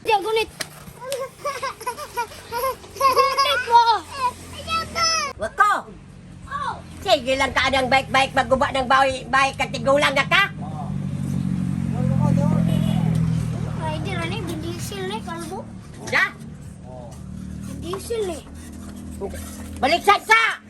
Dia gunit. Gunit mo. Wako! Sige lang ka ng baik-baik magguba ng baik katigulang na ka? Rider ani bendisil ni kalbo. Ya? Bendisil ni. Baliktad ka!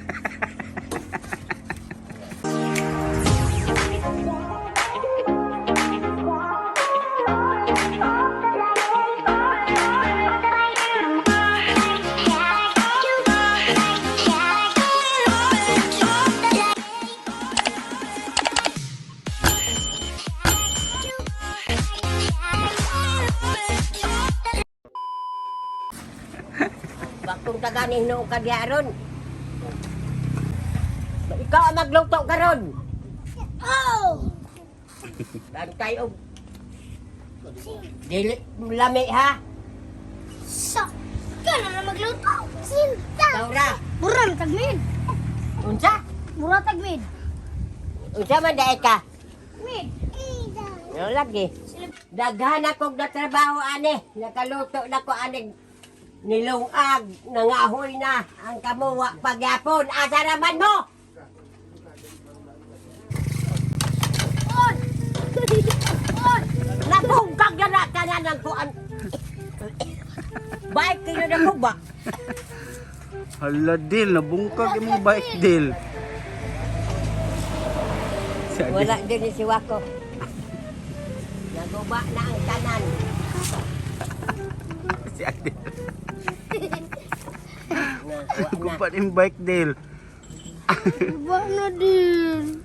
Bakong taganing noong kadyaron. Ikaw ang magluto karon. Oh! Bantay og dili lami ha. Sa kana na magluto. Sinta. Taura, Murang tagmid. unsa? Mura tagmid. Unsa man daay ka? Mid. No lagi. Daghan ako na trabaho ani. Nakaluto na ko ani nilungag, nangahoy na ang kamuwa pagyapon. Asa naman mo? On. On. Nabungkag na ka na ng kuan. Baik kayo na mo ba? Hala, Dil. Nabungkag yung bike, Dil. Si Adil. Wala din si Wako. Naguba na ang kanan. Si Adil. Na. Gupat yung bike, Dil. Ba na din.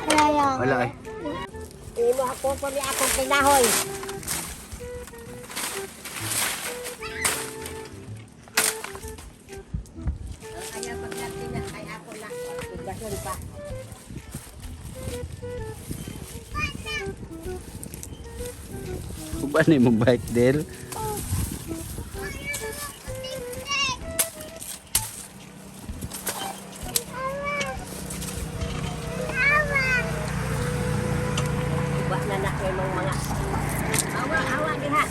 Kaya. Wala eh. Imo ako po ni akong pinahoy. Ayaw pag natin na kay ako na. Ibason pa. Gupat na yung bike, Dil. Iba na na yung mga awa diha.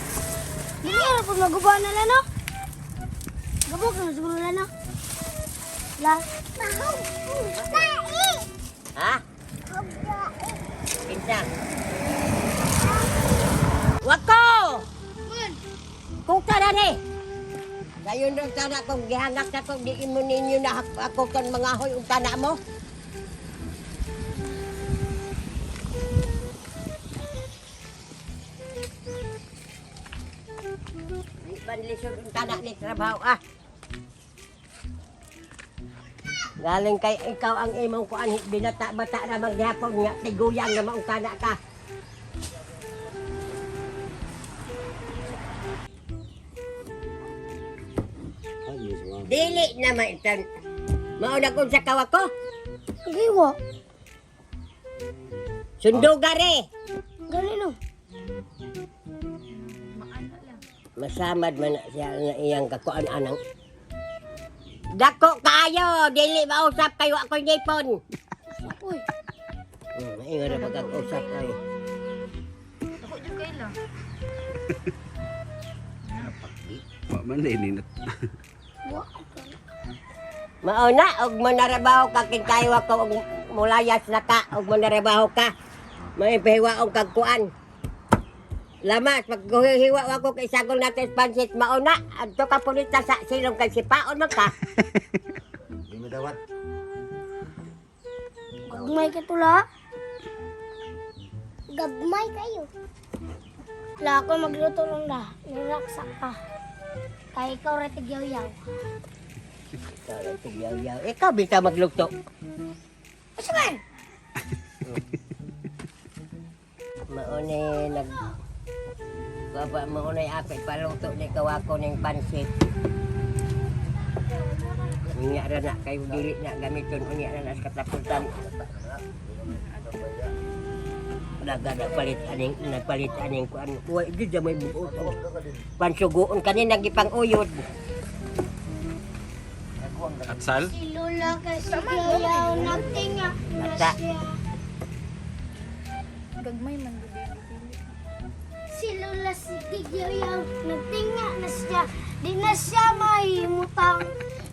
Dili ra pud maguba na la no. Gabok na siguro la no. La. Ha? Pinsa. Wako! Kung kada ni. Dayon daw sana kung gihangak na kung di imo ninyo na ako kan mga hoy ug tana mo. Di panlisod ang tana ni trabaho ah. Galing kay ikaw ang imong kuan binata-bata na maghapon nga tiguyang na maong tana ka. Dili na maitan. Mauna ko sa kawako. Giwa. Sundugare. Gali no. Masamad man na siya nga iyang kakuan anang. Dako kayo, dili mausap kayo ako nipon. Uy. Ingon na pagkag-usap kayo. Ako dyan kayo lang. Wala man na ininat. Wa. Mauna, og mo narabaho ka kin kayo ako og mulayas na ka, og mo narabaho ka. May pahiwa og kagkuan. Lamas, pag hiwa ako kay sagol natin pansit mauna, adto ka punita sa silong kay sipaon man ka. Di mo dawat. Gagmay ka tula. Gagmay kayo. La ako magluto lang da. Niraksa ka. Kay ikaw ra tigyaw-yaw. Ikaw bisa magluto. Asa man? Mauni nag baba mauni ako ipaluto ni kawako ning pansit. Unya ra na kay dili na gamiton unya ra na sa katapusan. Daga nagpalit aning kuan. Wa gyud may buot. Pansugoon kani nagipang-uyod. Atsal? Si Lola kasi tigyaw-yaw nagtinga. Unsa? Gagmay man gud yung Si Lola si Gigyaw nagtinga na siya. Di na siya mahimutang.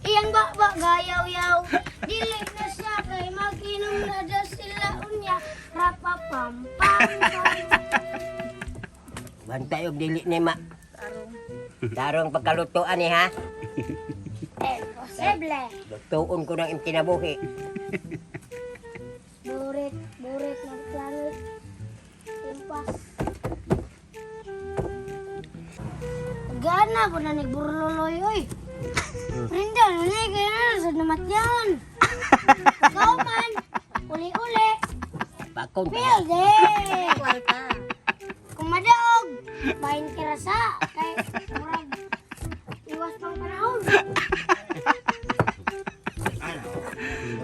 Iyang baba gayaw-yaw. Dili na siya kay mag-inom na daw sila unya. Rapapam pam pam. Bantay og dili ni ma. tarong. Darong pagkalutuan ni ha. Imposible. Lutuon ko ng kinabuhi. Burit ng planet. Impas. Gana po na nagburloloy, oy. Prinda, nanay, kaya na sa namatyan. Ikaw man, uli-uli. Bakong Pilde! Kwarta. Kumadaog, bahin kirasa. Kay, murag, iwas pang panahon.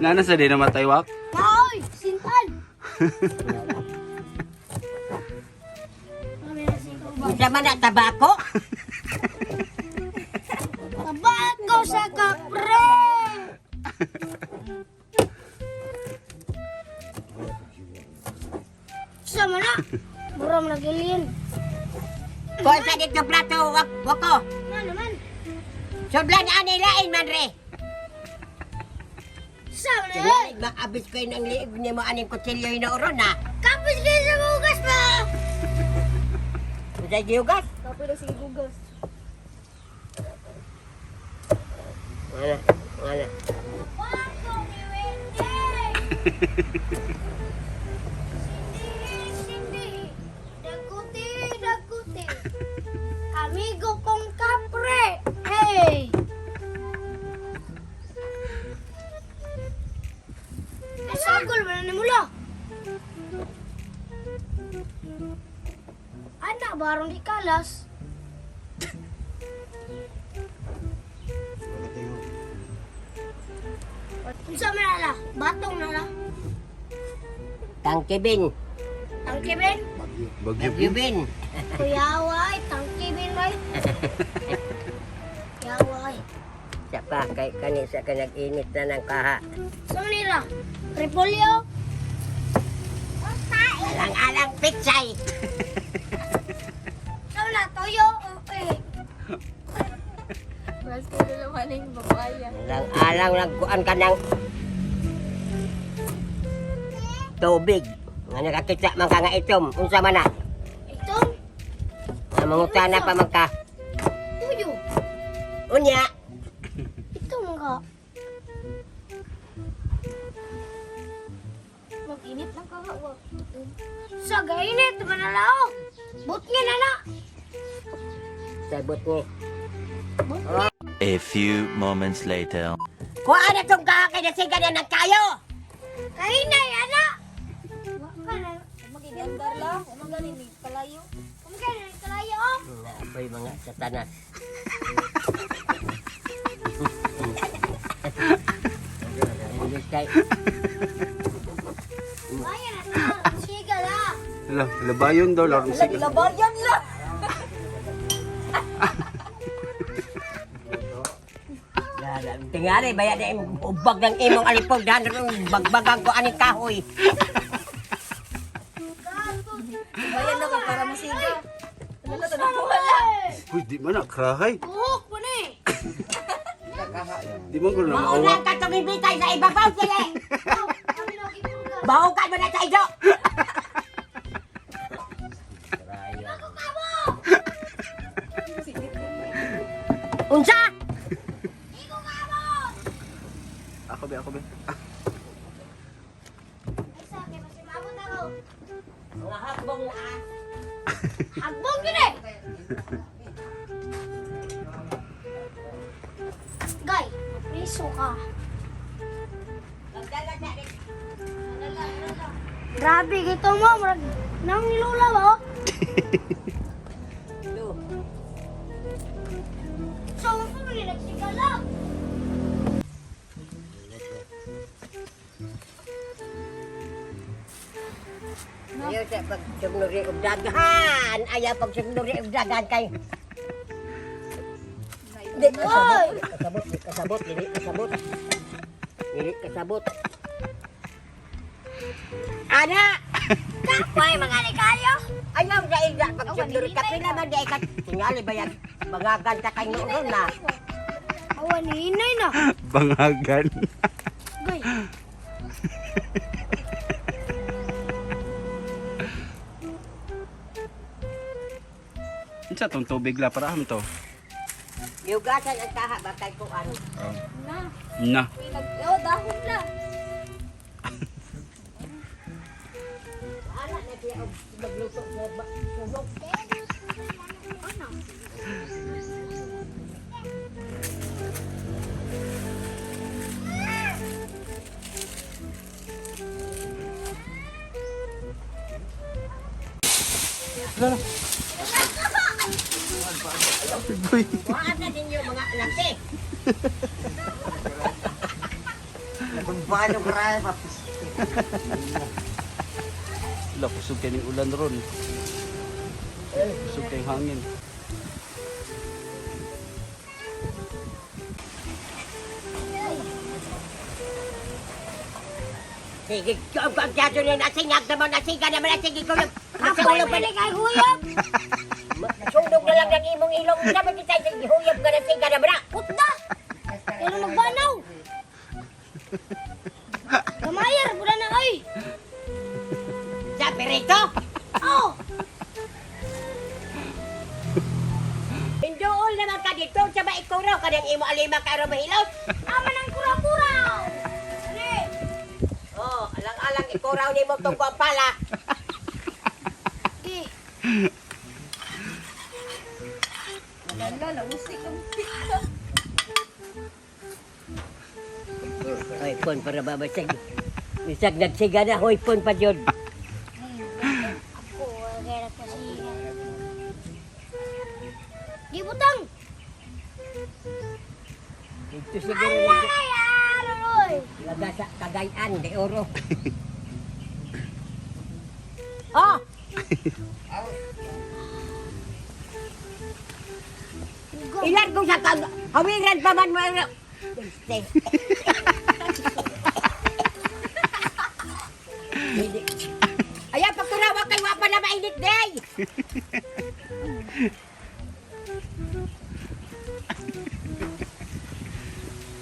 Nana sa din namatay wak. Naoy, sintan. Kami na si Kubang. Unsa man na tabako? Tabako sa kapre! Sama na! Buram na gilin. Kung sa dito plato wako. Na naman. Sudlan ani lain man re. Sama na yun. Sige, maabis ko yung liig ni mo aning kutsilyo yung nauron ha. Kapis kayo sa bugas pa! Unsa giugas? Kapoy na sige gugas. Wala, wala. Wako ni Wendy! Sindi, daguti, daguti. Amigo kong kapre. Hey! Nasagol ba na ni mula? Anak, barong di kalas. Unsa man ala? Batong na la. Tangkibin. Tangkibin? Bagyo bin. Tangkibin. Kuyaway, tangkibin bay. Kuyaway. Sa pa, kay kani sa kanag-init na ng kaha. Sa manila? Repolyo? Alang-alang pitsay. Sa na toyo? Eh. Mas ko na naman yung babaya. Alang-alang nagkuan ka ng tubig. Nga nakakita man ka nga itom. Unsa man na? Itong Nga mangutana pa man ka. tuyo. Unya. Itong nga. Mag-init lang kahawa. Sa gainit, manalao. Butngin na na. Sabot ni. Butngin. A few moments later. Kuha na itong kaha kay nasiga na ng kayo. Kainay, anak. Waka na. Magigandar lang. Kung magaling may kalayo. Kumagay na kalayo, oh. Apoy mga satanas. Ayos kay. Bayan na ta. Siga la. Labayon daw larong sige. Labayan lang. Tingari, bayad na ubag ng imong alipog. Dahan bagbagang ko aning kahoy. Bayan na ko para masiga. Uy, di man nakrahay. Buhok mo na eh. Di man ko na Mauna maawa. ka tumibitay sa ibabaw sila. Kami na ginugas. Bahukan mo na sa ido. Ako ka mo. Unsa? Iko ka mo. Ako be. Ay sa akin, masimabot ako. Mga hakbong na. Agbong yun eh. Guy, mapriso ka. Grabe, gito mo. Murag, nang nilulaw, oh. So, gusto mo nila nagsigala. Ayaw sa pagsugnuri og daghan. Ayaw pagsugnuri og daghan kay. Di Oy! kasabot, dili kasabot. Dili kasabot. Ana! Kapoy, mga kayo. Ayaw na ila pagsundur ka pila man di ka tingali ba yan mga ganta kay noon na. Awan, hinay na. Bangagan. Gay. Unsa tong tubig la para am to? Yugasan ang taha ba kay kuan. Na. Oh, dahon lang. Ana na siya og magluto mo ba sunog. Wala na ninyo mga laki. Paano karaya papis? La kusog kay ning ulan ron. Kusog kay hangin. Sige, ang pagkado na nasingag naman, nasiga naman, sige ko lang. Kapoy, balik kay huyop. Sundog na lang ng imong ilong. Dapat kita huyap ka nasiga naman na. Putda. Pero magbanaw. Kamayar, pula na, ay. Sa perito. Oh. Hindool naman ka dito sa maikuraw ka ng imo alima ka ro mahilot. Aman ang kura-kuraw. Dali. Oh, alang-alang ikuraw ni mo itong pala. Okay. Lala, usik ang Hoy, pon para babasag. Isag nagsiga na, hoy, pon pa yun. Ako, kaya kasi. Di butang. Ito siguro Ala kaya, Roy. laga sa Cagayan de Oro. Oh! Ilan ko sa hawiran pa man mo. Ayan, pagkurawa kay wapa na mainit day.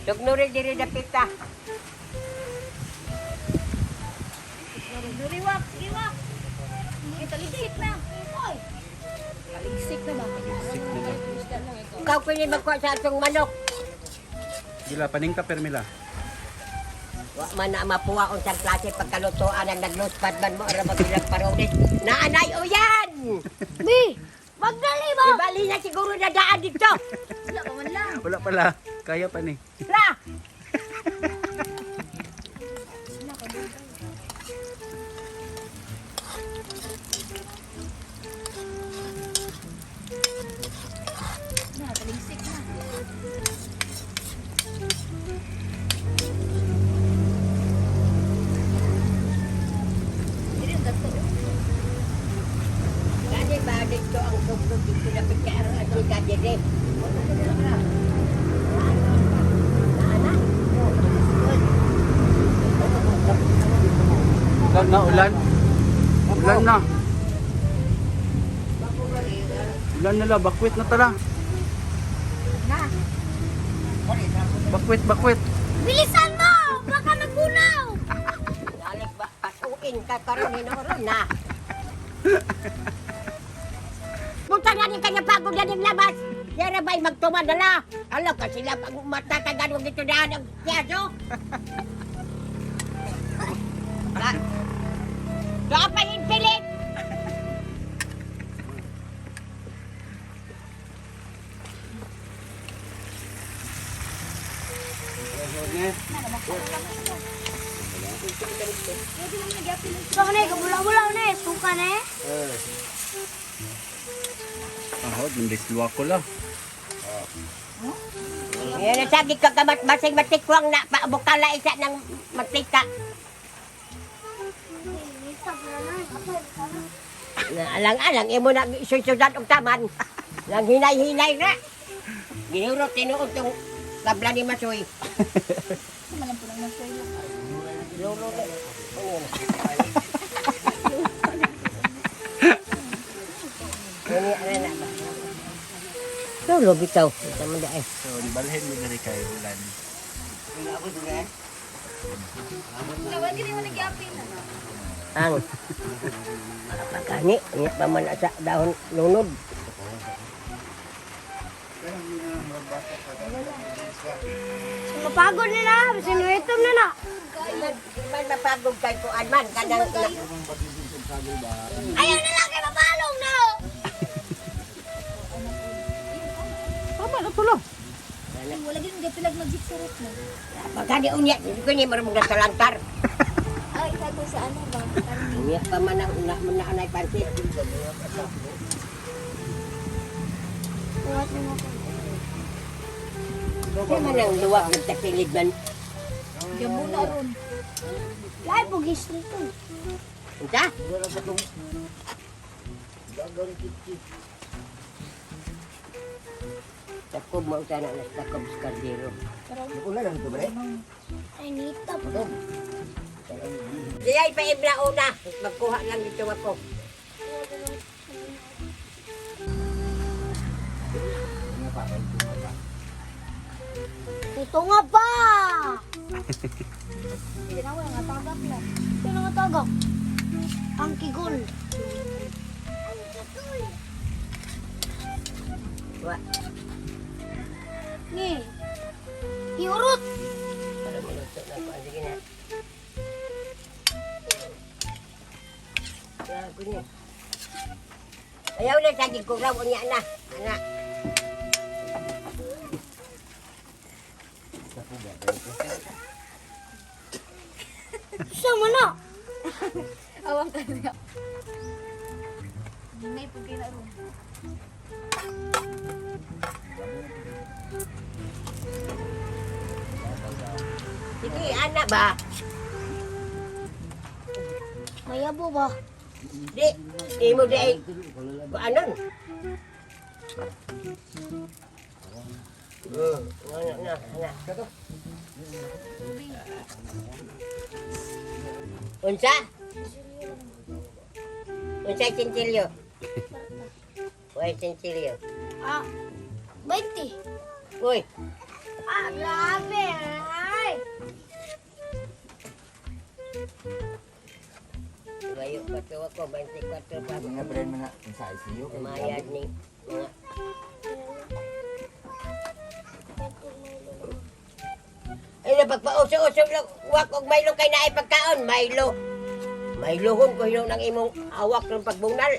Tugnurin diri na pita. Liwak, liwak. Taligsik na. Oy. Taligsik na ba? Ikaw pwede magkuha sa atong manok. Gila paning ka permila. Wa man na mapuwaon sa klase pagkalutoan ang nagluspad man mo ara magilang parones. Naanay o yan! Mi, magdali ba? Ibali na siguro na daan dito. Wala pa man lang. Wala pala. Kaya pa ni. La! Na, taligsik na. Dili ang dato. Gani ba dito ang tugtog dito na pagkaroon at sika dito? Ulan na, ulan. Ulan na. Ulan na la, bakwit na tala. Na. Bakwit, bakwit. Bilisan mo! Baka magbunaw! Alik ba pasuin ka karon hinoron na. Buta nga ni kanya pagod na ng labas. Yara ba'y magtuman na la? Alam ka sila pag matatagan huwag dito daan ang tiyaso. Dapat inpilit. Baka na, kabulaw-bulaw na eh. Suka na eh. Ahod, nandisluwa ko la. Yan ang sabi ka kamat basing matikwang na bukala isa ng matika. Na alang-alang imo na isusudan og taman. Lang hinay-hinay na. Ginurot tinuod tong tabla ni Masoy. Malang pulang na sa'yo. Lolo. Tulo bitaw. Ito man dahil. So, balhin mo diri kay ulan. Nawag gini mo nagyapin. Ang. Pagkani. Ingat pa man sa dahon lunod. Mapagod na na. Sinuitom na na. Man mapagod kay kuan man. Kanang Ayaw na lang kayo mapalong na. Tama na tulo. Wala gini gapilag mag-jigsarat na. pagkani unya. Hindi ko niya marunong nagsalantar. Ay, kago sa ano ba? Unya pa man ang una-anay pansit. Buhat mo ako. Kaya man ang luwag nagtakilid man. Gamo na ron. Lahat bugis nito. Unta? Takob mo sana na takob sa kardero. Ay, nita po. Di ay pa ibla una. Magkuha lang dito ako. Ito nga ba? Hindi na wala nga tagak na. Sino nga tagak? Ang kigol. Wa. Ni. Iurot. Para malusot na ako. Sige na. Lago niya. Ayaw na sa giguraw niya na. Anak. Sama na. Awang ka na. May pugay na ron. Sige, anak ba? Mayabo ba? Di. Di mo di ay. Anon? Na. Unsa? Unsa chinchilyo? Uy, chinchilyo. Ah, 20. Uy, Ah, grabe. Ay. layo pa to ako, 24 pa. Mga brand mo na sa ICU. Mayad ni mga ay napagpauso-uso lang wak og Milo kay naay pagkaon, Milo. Mailohon ko hinog ng imong awak ng pagbunal.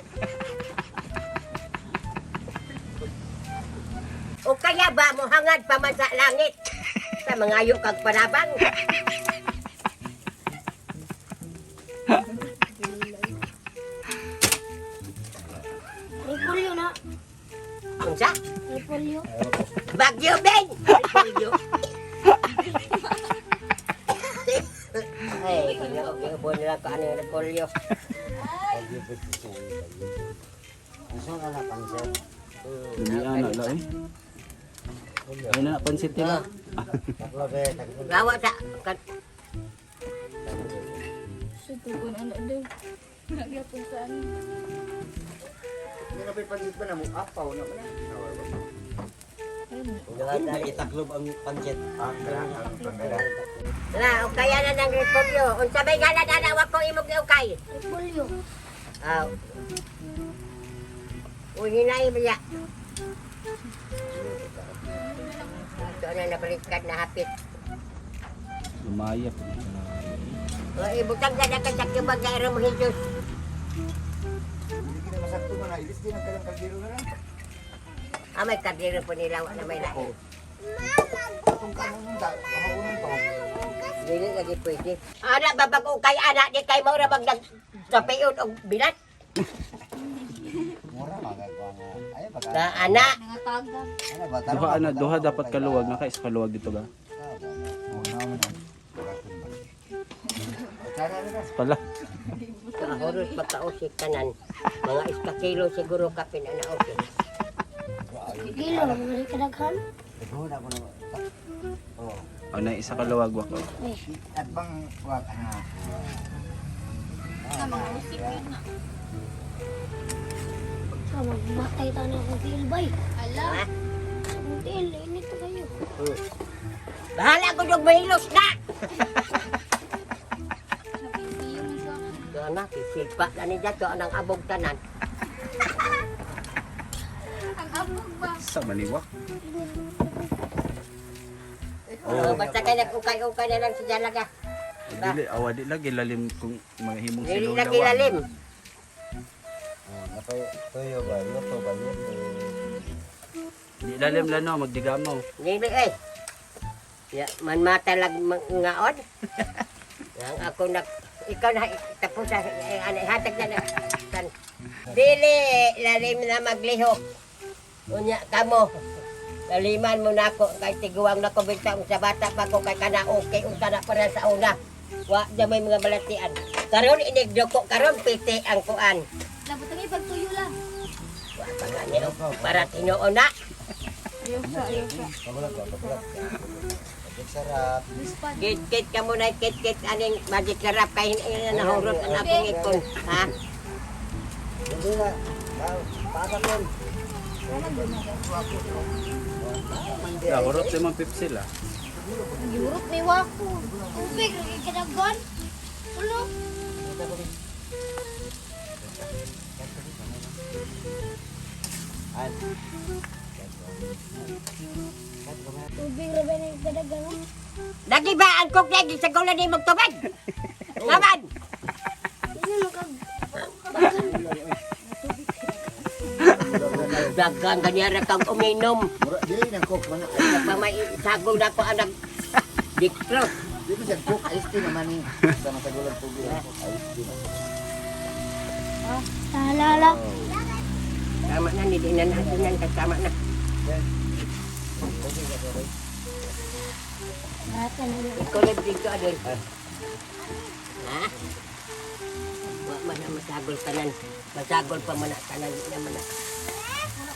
O kaya ba mo hangad pa man sa langit sa mangayo kag panabang? Repolyo na. Unsa? Repolyo. Bagyo Ben. Bagyo. Ay, ginoo nila ka ano yung repolyo. Gusto na na pansin. Dumi ana la eh. Ay na pansit nila. Taklo be, taklo. Gawa sa Sutugon ano daw. Nagyapon sa ano. Hindi na pansit pa na mo apaw na man. itaklob ang pancit. Ang pangara. Na, o kaya na ng repolyo. Unsa bay nga na wa ko imong giukay. Repolyo. Aw. Uy, hinay biya. Ito na nabalikat na hapit. Lumayap. O, ibutang ka na kasakyo bagay mo Jesus. Hindi kita masakto man na ilis din ang kalang kaldero na lang. May kardero po nila, wala may lain. Kung kanong da, kamaunan to. Dili lagi pwede. Anak, babag kay anak di kay maura bang nagsapayon o bilat. Mura mga ko nga. Ay baka. Na anak. Mga tagak. Ano ba Duha ana, duha dapat kaluwag na kay isa kaluwag dito ba? Cara na. Pala. Kahoros pagkausik kanan. Mga iska kilo siguro kapin na nausik. Kilo, mga kadaghan. Siguro ako na. Oh. O na isa kaluwag wako. Ay, At bang wag na. Sa mga usip yun na. sa magmatay tayo ng kilbay. Ala. Ha? Dili, nito kayo. Bahala ko yung mahilos na! Napintiyo man siya. Doon na, sisilpa na ni Jato ang abog tanan. Ang abog ba? Sa maniwak. Basta kayo nag-ukay-ukay na lang sa dalaga. Dili, awa di lagi lalim kung mga himong Hindi silulawan. lagi lalim. Napay tuyo ba? Luto ba? Luto. Di lalim lano, magdigamaw. Hindi eh. Ya, man mata lag ngaon. Yang ako nak ikaw na tapos sa hatag na san. Dili lalim na maglihok. Unya kamo. Laliman mo na ako kay tiguang na ko bintang sa bata pa ko kay kana okay unta na para sa una. Wa na may mga balatian. Karon inigdo ko karon piti ang kuan. Labot na kayo pagtuyo lang. Wa pa gani para tinuon na. Ayaw siya, ayaw siya. Pabulat ba? Pabulat. Pagkat sarap. Bispad. Kit-kit ka muna, kit-kit aning magic sarap kay nahurot ang akong ikon. Ha? Hindi na. Para ko. Hurot limang pipsil ah. Nag-Europe may wako. Ubig, ikadagon. Ulo. Ubig, rabe na ikadagon. Lagi ba ang cook lagi sa gulan ni mong tubig? Laban! Hindi makag... Dagang ganyan kang uminom. Mura dili nang cook man. Pa may sagol na ko anak dikro. Di ba siya cook ice tea naman ni. Sama sa gulang tubig. Ice tea na. Talala. Tama na, hindi na natin yan. Tama na. Nata na yun. Ikaw na dito, Adol. Ha? Wa man na masagol ka nan. Masagol pa man ka nan. Hindi naman na. Para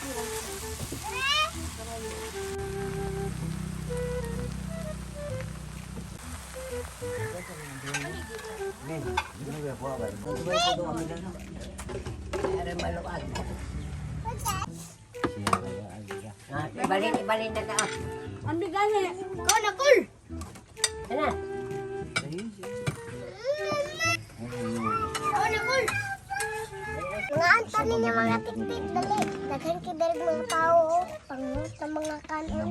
maluwag. Ibalin na ka. Andi gani. Kau na kul. Ano? Kau na kul. Mga antan ninyo mga tiktik dali. Daghan kay mga tao. Pang sa mga kanon.